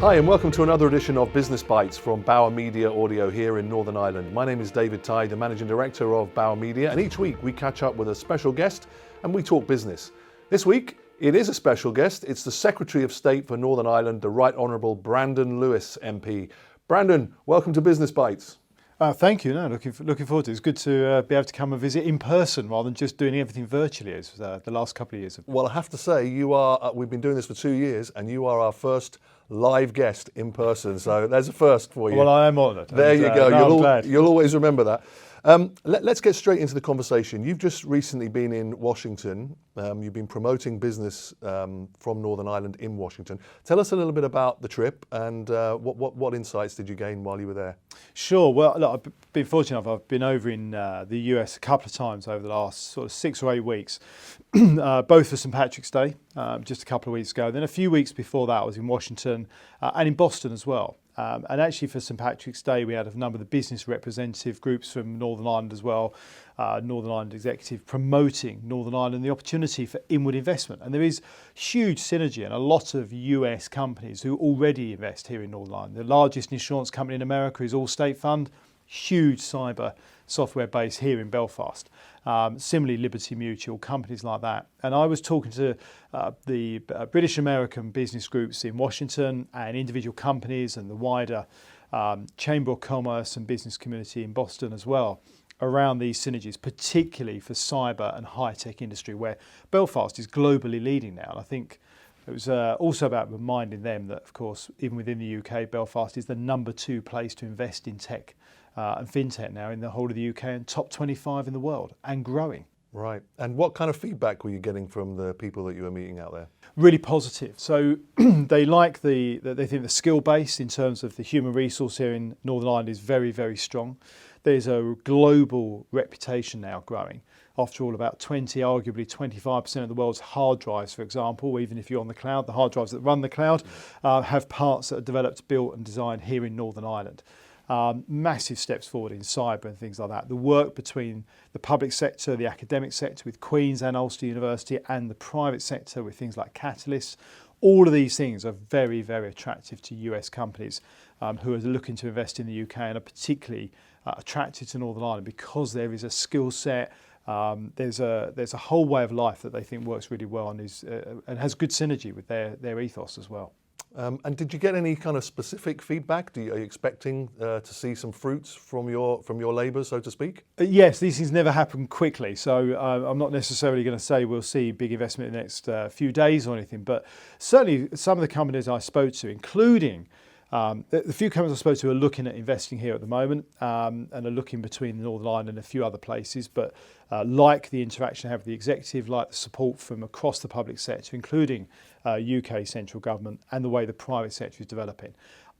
Hi and welcome to another edition of Business Bites from Bauer Media Audio here in Northern Ireland. My name is David Tighe, the Managing Director of Bauer Media, and each week we catch up with a special guest and we talk business. This week it is a special guest. It's the Secretary of State for Northern Ireland, the Right Honourable Brandon Lewis MP. Brandon, welcome to Business Bites. Thank you. Looking forward to it. It's good to be able to come and visit in person rather than just doing everything virtually as the last couple of years. Well, I have to say, we've been doing this for 2 years and you are our first live guest in person. So there's a first for you. Well, I am honoured. There you go. I'm glad. You'll always remember that. Let's get straight into the conversation. You've just recently been in Washington. You've been promoting business from Northern Ireland in Washington. Tell us a little bit about the trip and what insights did you gain while you were there? Sure. Well, look, I've been fortunate enough. I've been over in the US a couple of times over the last sort of 6 or 8 weeks, both for St. Patrick's Day, just a couple of weeks ago. Then a few weeks before that, I was in Washington and in Boston as well. And actually for St. Patrick's Day, we had a number of the business representative groups from Northern Ireland as well, Northern Ireland Executive promoting Northern Ireland, the opportunity for inward investment. And there is huge synergy and a lot of US companies who already invest here in Northern Ireland. The largest insurance company in America is Allstate Fund, huge cyber software base here in Belfast. Similarly, Liberty Mutual, companies like that. And I was talking to the British American business groups in Washington and individual companies and the wider Chamber of Commerce and business community in Boston as well around these synergies, particularly for cyber and high-tech industry where Belfast is globally leading now. And I think it was also about reminding them that, of course, even within the UK, Belfast is the number 2 place to invest in tech and fintech now in the whole of the UK and top 25 in the world and growing. Right. And what kind of feedback were you getting from the people that you were meeting out there? Really positive. So they like they think the skill base in terms of the human resource here in Northern Ireland is very, very strong. There's a global reputation now growing. After all, about 20, arguably 25% of the world's hard drives, for example, even if you're on the cloud, the hard drives that run the cloud have parts that are developed, built and designed here in Northern Ireland. Massive steps forward in cyber and things like that. The work between the public sector, the academic sector with Queen's and Ulster University and the private sector with things like Catalyst, all of these things are very, very attractive to US companies who are looking to invest in the UK and are particularly attracted to Northern Ireland because there is a skill set, there's a whole way of life that they think works really well and has good synergy with their ethos as well. And did you get any kind of specific feedback? Are you expecting to see some fruits from your labours, so to speak? Yes, these things never happen quickly. So I'm not necessarily going to say we'll see big investment in the next few days or anything. But certainly some of the companies I spoke to, including the few companies I spoke to are looking at investing here at the moment and are looking between Northern Ireland and a few other places, but like the interaction I have with the executive, like the support from across the public sector, including UK central government and the way the private sector is developing.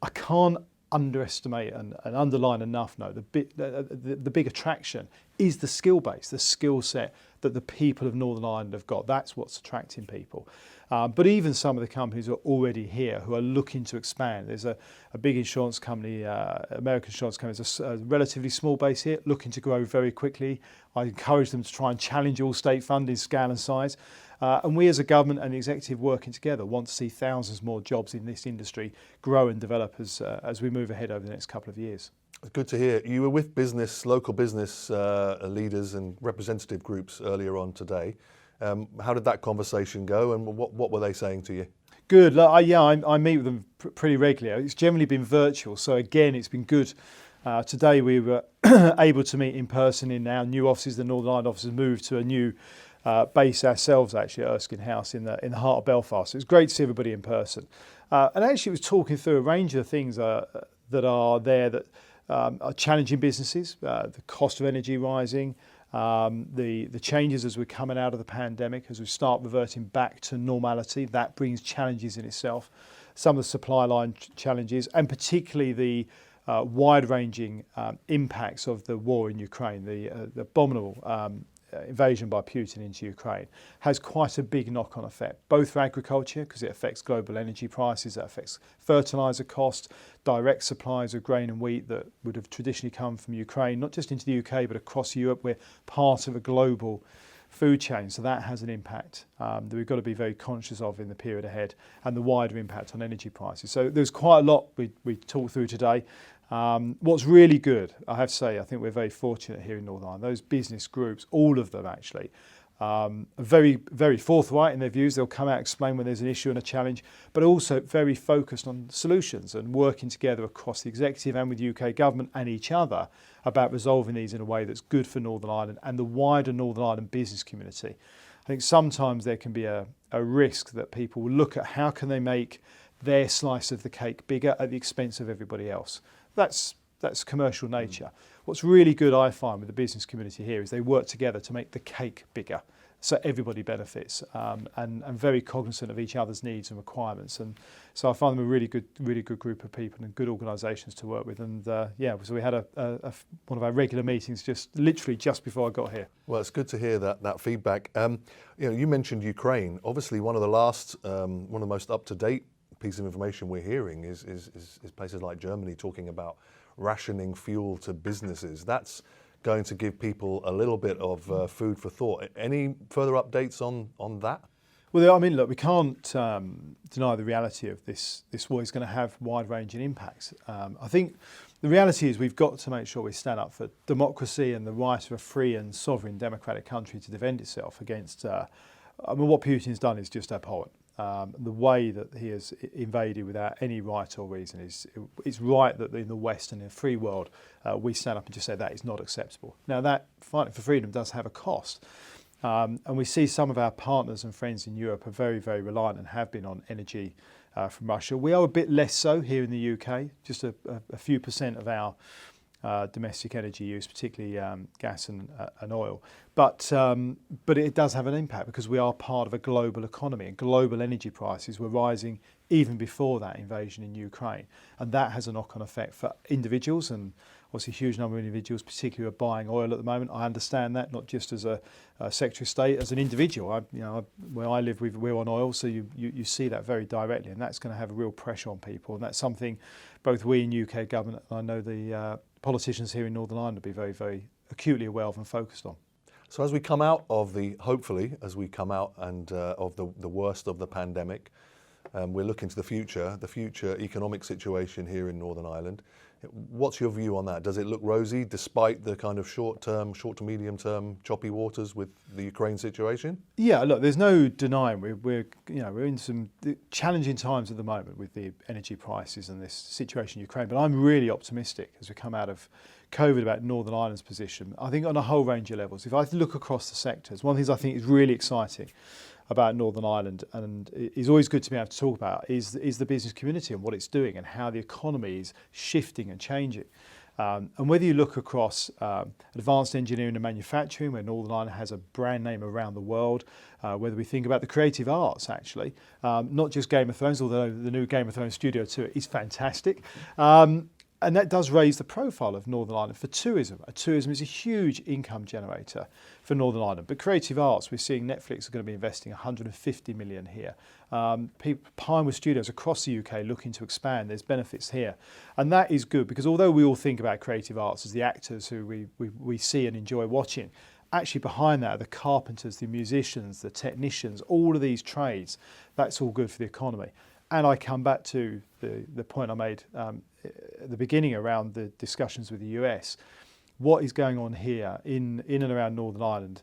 I can't underestimate and underline enough, the big attraction is the skill base, the skill set that the people of Northern Ireland have got. That's what's attracting people. But even some of the companies are already here who are looking to expand. There's a big insurance company, American insurance company, is a relatively small base here, looking to grow very quickly. I encourage them to try and challenge Allstate Fund in scale and size. And we as a government and the executive working together want to see thousands more jobs in this industry grow and develop as we move ahead over the next couple of years. Good to hear. You were with local business leaders and representative groups earlier on today. How did that conversation go and what were they saying to you? Good. I meet with them pretty regularly. It's generally been virtual, so again, it's been good. Today we were able to meet in person in our new offices. The Northern Ireland offices moved to a new base ourselves, actually, at Erskine House in the heart of Belfast. It was great to see everybody in person. And actually, it was talking through a range of things that are there that are challenging businesses, the cost of energy rising, the changes as we're coming out of the pandemic, as we start reverting back to normality. That brings challenges in itself. Some of the supply line challenges, and particularly the wide-ranging impacts of the war in Ukraine, the abominable invasion by Putin into Ukraine, has quite a big knock-on effect, both for agriculture, because it affects global energy prices, it affects fertiliser costs, direct supplies of grain and wheat that would have traditionally come from Ukraine, not just into the UK, but across Europe. We're part of a global food chain. So that has an impact that we've got to be very conscious of in the period ahead, and the wider impact on energy prices. So there's quite a lot we talked through today. What's really good, I have to say, I think we're very fortunate here in Northern Ireland. Those business groups, all of them actually, are very, very forthright in their views. They'll come out, explain when there's an issue and a challenge, but also very focused on solutions and working together across the executive and with UK government and each other about resolving these in a way that's good for Northern Ireland and the wider Northern Ireland business community. I think sometimes there can be a risk that people will look at how can they make their slice of the cake bigger at the expense of everybody else. That's commercial nature. What's really good, I find, with the business community here is they work together to make the cake bigger, so everybody benefits, and very cognizant of each other's needs and requirements. And so I find them a really good group of people and good organisations to work with. And so we had one of our regular meetings literally just before I got here. Well, it's good to hear that feedback. You mentioned Ukraine. Obviously, one of the most up-to-date piece of information we're hearing is places like Germany talking about rationing fuel to businesses. That's going to give people a little bit of food for thought. Any further updates on that? Well, I mean, look, we can't deny the reality of this war is going to have wide-ranging impacts. I think the reality is we've got to make sure we stand up for democracy and the right of a free and sovereign democratic country to defend itself against, what Putin's done is just abhorrent. The way that he has invaded without any right or reason it's right that in the West and in a free world we stand up and just say that is not acceptable. Now that fighting for freedom does have a cost, and we see some of our partners and friends in Europe are very, very reliant and have been on energy from Russia. We are a bit less so here in the UK, just a few percent of our domestic energy use, particularly gas and oil. But it does have an impact because we are part of a global economy, and global energy prices were rising even before that invasion in Ukraine. And that has a knock-on effect for individuals, and obviously a huge number of individuals particularly are buying oil at the moment. I understand that, not just as a Secretary of State, as an individual. Where I live, we're on oil, so you see that very directly, and that's going to have a real pressure on people. And that's something both we in UK government, and I know the politicians here in Northern Ireland will be very, very acutely aware of and focused on. So as we come out of of the worst of the pandemic, we're looking to the future economic situation here in Northern Ireland. What's your view on that? Does it look rosy despite the kind of short to medium term choppy waters with the Ukraine situation? Yeah, look, there's no denying we're in some challenging times at the moment with the energy prices and this situation in Ukraine. But I'm really optimistic as we come out of COVID about Northern Ireland's position. I think on a whole range of levels. If I look across the sectors, one of the things I think is really exciting about Northern Ireland, and is always good to be able to talk about, is the business community and what it's doing and how the economy is shifting and changing. And whether you look across advanced engineering and manufacturing, where Northern Ireland has a brand name around the world, whether we think about the creative arts, actually, not just Game of Thrones, although the new Game of Thrones Studio 2 is fantastic. And that does raise the profile of Northern Ireland for tourism. Tourism is a huge income generator for Northern Ireland. But creative arts, we're seeing Netflix are going to be investing 150 million here. Pinewood Studios across the UK looking to expand. There's benefits here. And that is good because although we all think about creative arts as the actors who we see and enjoy watching, actually behind that are the carpenters, the musicians, the technicians, all of these trades. That's all good for the economy. And I come back to the point I made at the beginning around the discussions with the US. What is going on here in and around Northern Ireland,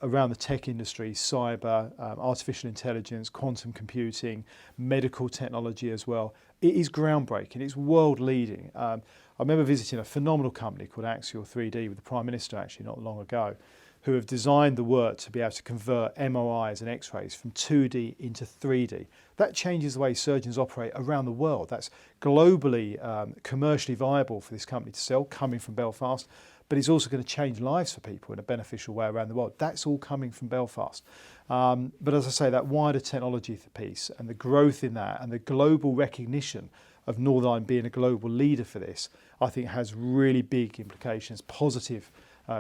around the tech industry, cyber, artificial intelligence, quantum computing, medical technology as well. It is groundbreaking. It's world leading. I remember visiting a phenomenal company called Axial 3D with the Prime Minister actually not long ago, who have designed the work to be able to convert MRIs and X-rays from 2D into 3D. That changes the way surgeons operate around the world. That's globally, commercially viable for this company to sell, coming from Belfast, but it's also going to change lives for people in a beneficial way around the world. That's all coming from Belfast. But as I say, that wider technology piece and the growth in that and the global recognition of Northern Ireland being a global leader for this, I think has really big implications, positive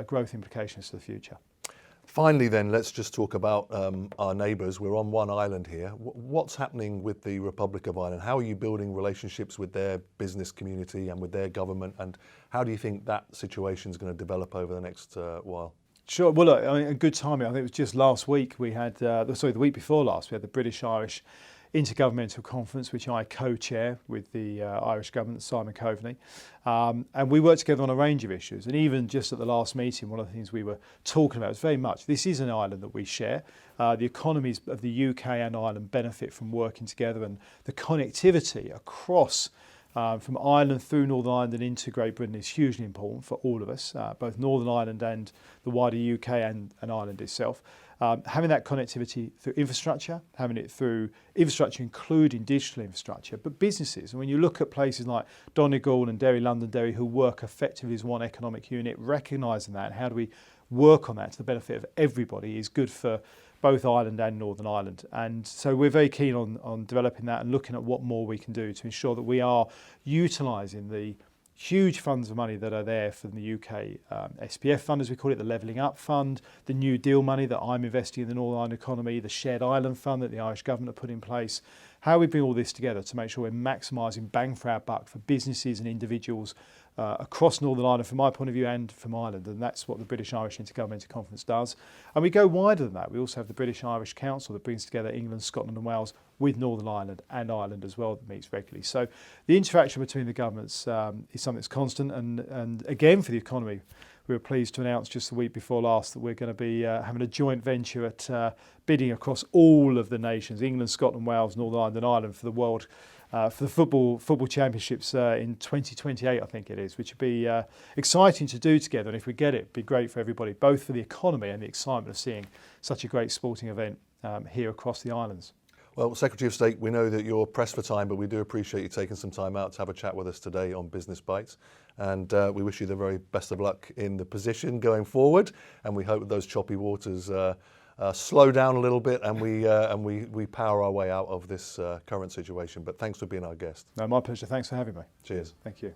growth implications for the future. Finally then, let's just talk about our neighbours. We're on one island here. What's happening with the Republic of Ireland? How are you building relationships with their business community and with their government? And how do you think that situation is going to develop over the next while? Sure. Well, look, I mean, a good timing. I think it was just last week we had, the week before last, we had the British-Irish Intergovernmental Conference, which I co-chair with the Irish government, Simon Coveney. And we worked together on a range of issues. And even just at the last meeting, one of the things we were talking about was very much, this is an island that we share. The economies of the UK and Ireland benefit from working together, and the connectivity across from Ireland through Northern Ireland and into Great Britain is hugely important for all of us, both Northern Ireland and the wider UK and Ireland itself. Having that connectivity through infrastructure, having it through infrastructure including digital infrastructure, but businesses. And when you look at places like Donegal and Derry, Londonderry, who work effectively as one economic unit, recognising that, how do we work on that to the benefit of everybody is good for both Ireland and Northern Ireland. And so we're very keen on developing that and looking at what more we can do to ensure that we are utilising the huge funds of money that are there from the UK SPF fund, as we call it, the Levelling Up Fund, the New Deal money that I'm investing in the Northern Ireland economy, the Shared Island Fund that the Irish government have put in place. How we bring all this together to make sure we're maximising bang for our buck for businesses and individuals across Northern Ireland, from my point of view, and from Ireland. And that's what the British-Irish Intergovernmental Conference does. And we go wider than that. We also have the British-Irish Council that brings together England, Scotland and Wales with Northern Ireland and Ireland as well, that meets regularly. So the interaction between the governments is something that's constant. And again, for the economy, we were pleased to announce just the week before last that we're going to be having a joint venture at bidding across all of the nations, England, Scotland, Wales, Northern Ireland and Ireland, for the world, for the football championships in 2028, I think it is, which would be exciting to do together. And if we get it, it'd be great for everybody, both for the economy and the excitement of seeing such a great sporting event here across the islands. Well, Secretary of State, we know that you're pressed for time, but we do appreciate you taking some time out to have a chat with us today on Business Bites. And we wish you the very best of luck in the position going forward. And we hope that those choppy waters slow down a little bit and we power our way out of this current situation. But thanks for being our guest. No, my pleasure. Thanks for having me. Cheers. Thank you.